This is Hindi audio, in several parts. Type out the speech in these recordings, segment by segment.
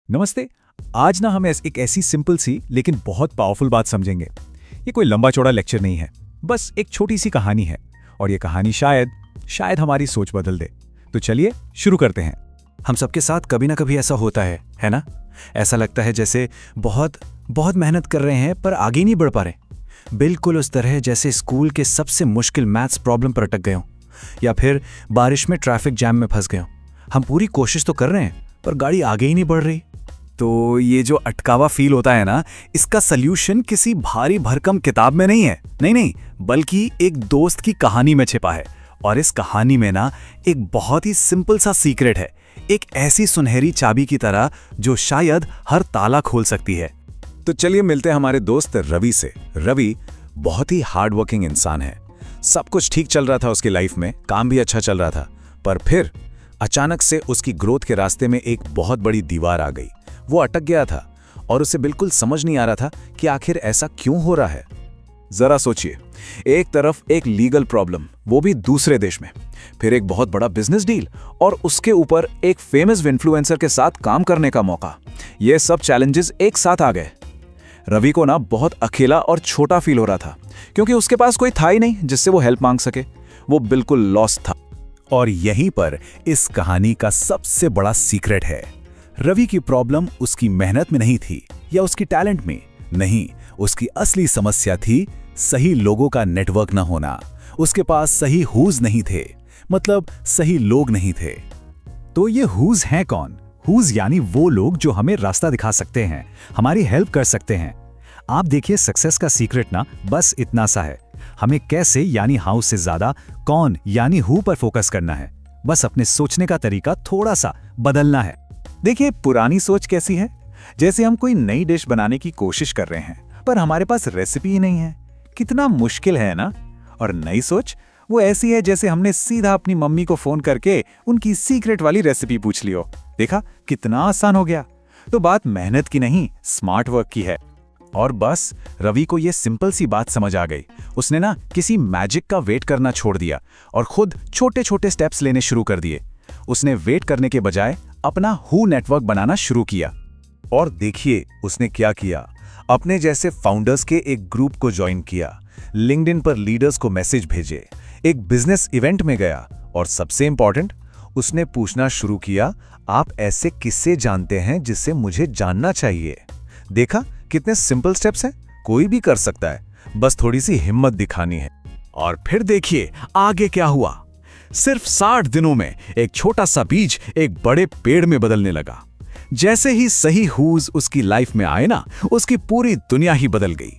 नमस्ते। आज ना हम एक ऐसी सिंपल सी लेकिन बहुत पावरफुल बात समझेंगे। ये कोई लंबा चौड़ा लेक्चर नहीं है, बस एक छोटी सी कहानी है और ये कहानी शायद हमारी सोच बदल दे। तो चलिए शुरू करते हैं। हम सबके साथ कभी ना कभी ऐसा होता है ना? ऐसा लगता है जैसे बहुत बहुत मेहनत कर रहे हैं पर आगे नहीं बढ़ पा रहे। बिल्कुल उस तरह जैसे स्कूल के सबसे मुश्किल मैथ्स प्रॉब्लम पर अटक गए हों या फिर बारिश में ट्रैफिक जैम में फंस गए हों। हम पूरी कोशिश तो कर रहे हैं पर गाड़ी आगे ही नहीं बढ़ रही। तो ये जो अटकावा फील होता है ना, इसका सल्यूशन किसी भारी भरकम किताब में नहीं है, नहीं, बल्कि एक दोस्त की कहानी में छिपा है। और इस कहानी में ना एक बहुत ही सिंपल सा सीक्रेट है, एक ऐसी सुनहरी चाबी की तरह जो शायद हर ताला खोल सकती है। तो चलिए मिलते हैं हमारे दोस्त रवि से। रवि बहुत ही हार्ड वर्किंग इंसान है। सब कुछ ठीक चल रहा था उसकी लाइफ में, काम भी अच्छा चल रहा था, पर फिर अचानक से उसकी ग्रोथ के रास्ते में एक बहुत बड़ी दीवार आ गई। वो अटक गया था और उसे बिल्कुल समझ नहीं आ रहा था कि आखिर ऐसा क्यों हो रहा है। जरा सोचिए, एक तरफ एक लीगल प्रॉब्लम, वो भी दूसरे देश में, फिर एक बहुत बड़ा बिजनेस डील और उसके ऊपर एक फेमस इन्फ्लुएंसर के साथ काम करने का मौका। ये सब चैलेंजेस एक साथ आ गए। रवि को ना बहुत अकेला और छोटा फील हो रहा था, क्योंकि उसके पास कोई था ही नहीं जिससे वो हेल्प मांग सके। वो बिल्कुल लॉस्ट था। और यहीं पर इस कहानी का सबसे बड़ा सीक्रेट है। रवि की प्रॉब्लम उसकी मेहनत में नहीं थी या उसकी टैलेंट में, नहीं, उसकी असली समस्या थी सही लोगों का नेटवर्क न होना। उसके पास सही हुज नहीं थे, मतलब सही लोग नहीं थे। तो ये हुज हैं कौन? हुज यानी वो लोग जो हमें रास्ता दिखा सकते हैं, हमारी हेल्प कर सकते हैं। आप देखिए, सक्सेस का सीक्रेट ना बस इतना सा है। हमें कैसे यानी हाउ से ज्यादा कौन यानी हु पर फोकस करना है। बस अपने सोचने का तरीका थोड़ा सा बदलना है। देखिए, पुरानी सोच कैसी है? जैसे हम कोई नई डिश बनाने की कोशिश कर रहे हैं पर हमारे पास रेसिपी ही नहीं है। कितना मुश्किल है ना? और नई सोच वो ऐसी है जैसे हमने सीधा अपनी मम्मी को फोन करके उनकी सीक्रेट वाली रेसिपी पूछ ली हो। देखा कितना आसान हो गया। तो बात मेहनत की नहीं, स्मार्ट वर्क की है। और बस रवि को ये सिंपल सी बात समझ आ गई। उसने ना किसी मैजिक का वेट करना छोड़ दिया और खुद छोटे छोटे स्टेप्स लेने शुरू कर दिए। उसने वेट करने के बजाय अपना हु नेटवर्क बनाना शुरू किया। और देखिए उसने क्या किया। अपने जैसे फाउंडर्स के एक ग्रुप को ज्वाइन किया, लिंक्डइन पर लीडर्स को मैसेज भेजे, एक बिजनेस इवेंट में गया और सबसे इंपॉर्टेंट, उसने पूछना शुरू किया, आप ऐसे किससे जानते हैं जिससे मुझे जानना चाहिए। देखा कितने सिंपल स्टेप्स हैं, कोई भी कर सकता है, बस थोड़ी सी हिम्मत दिखानी है। और फिर देखिए आगे क्या हुआ। सिर्फ 60 दिनों में एक छोटा सा बीज एक बड़े पेड़ में बदलने लगा। जैसे ही सही हुज उसकी लाइफ में आए ना, उसकी पूरी दुनिया ही बदल गई।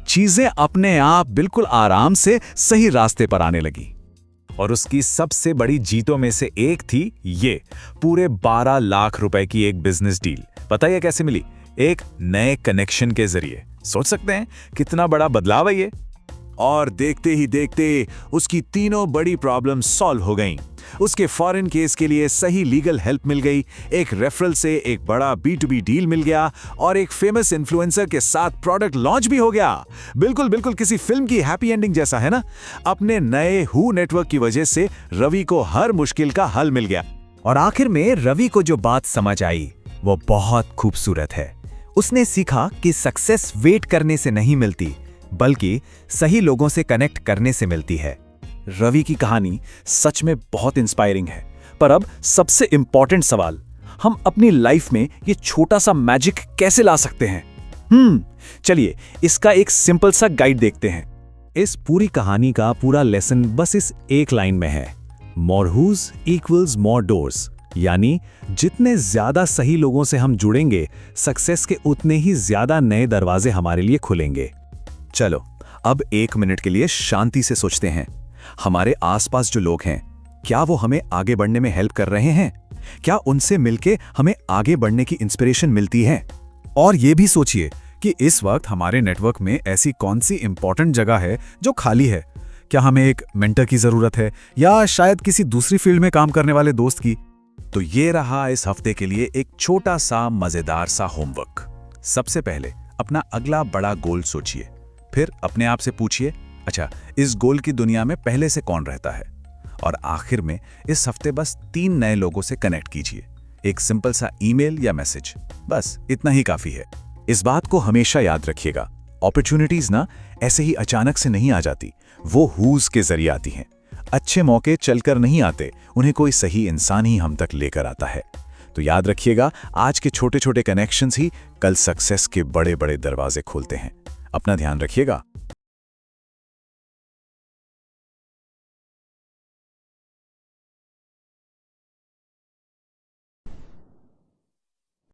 चीजें अपने आप बिल्कुल आराम से सही रास्ते पर आने लगी। और उसकी सबसे बड़ी जीतों में से एक थी ये पूरे 12 लाख रुपए की एक बिजनेस डील। पता है कैसे मिली? एक नए कनेक्शन के जरिए। सोच सकते हैं कितना बड़ा बदलाव है ये। और देखते ही देखते उसकी तीनों बड़ी प्रॉब्लम सॉल्व हो गईं। उसके फॉरेन केस के लिए सही लीगल हेल्प मिल गई, एक रेफरल से एक बड़ा B2B डील मिल गया और एक फेमस इन्फ्लुएंसर के साथ प्रोडक्ट लॉन्च भी हो गया। बिल्कुल किसी फिल्म की हैप्पी एंडिंग जैसा, है ना? अपने नए हु नेटवर्क की वजह से रवि को हर मुश्किल का हल मिल गया। और आखिर में रवि को जो बात समझ आई वो बहुत खूबसूरत है। उसने सीखा कि सक्सेस वेट करने से नहीं मिलती, बल्कि सही लोगों से कनेक्ट करने से मिलती है। रवि की कहानी सच में बहुत इंस्पायरिंग है। पर अब सबसे इंपॉर्टेंट सवाल, हम अपनी लाइफ में ये छोटा सा मैजिक कैसे ला सकते हैं? चलिए इसका एक सिंपल सा गाइड देखते हैं। इस पूरी कहानी का पूरा लेसन बस इस एक लाइन में है, मोर हुज इक्वल्स मोर डोर्स। यानी जितने ज्यादा सही लोगों से हम जुड़ेंगे, सक्सेस के उतने ही ज्यादा नए दरवाजे हमारे लिए खुलेंगे। चलो अब 1 मिनट के लिए शांति से सोचते हैं। हमारे आसपास जो लोग हैं, क्या वो हमें आगे बढ़ने में हेल्प कर रहे हैं? क्या उनसे मिलके हमें आगे बढ़ने की इंस्पिरेशन मिलती है? और ये भी सोचिए कि इस वक्त हमारे नेटवर्क में ऐसी कौन सी इंपॉर्टेंट जगह है जो खाली है। क्या हमें एक मेंटर की जरूरत है या शायद किसी दूसरी फील्ड में काम करने वाले दोस्त की? तो ये रहा इस हफ्ते के लिए एक छोटा सा मजेदार सा होमवर्क। सबसे पहले अपना अगला बड़ा गोल सोचिए, फिर अपने आप से पूछिए, अच्छा इस गोल की दुनिया में पहले से कौन रहता है? और आखिर में इस हफ्ते बस 3 नए लोगों से कनेक्ट कीजिए। एक सिंपल सा ईमेल या मैसेज, बस इतना ही काफी है। इस बात को हमेशा याद रखिएगा, अपॉर्चुनिटीज ना ऐसे ही अचानक से नहीं आ जाती, वो हुज के जरिए आती हैं। अच्छे मौके चलकर नहीं आते, उन्हें कोई सही इंसान ही हम तक लेकर आता है। तो याद रखिएगा, आज के छोटे छोटे कनेक्शंस ही कल सक्सेस के बड़े बड़े दरवाजे खोलते हैं। अपना ध्यान रखिएगा।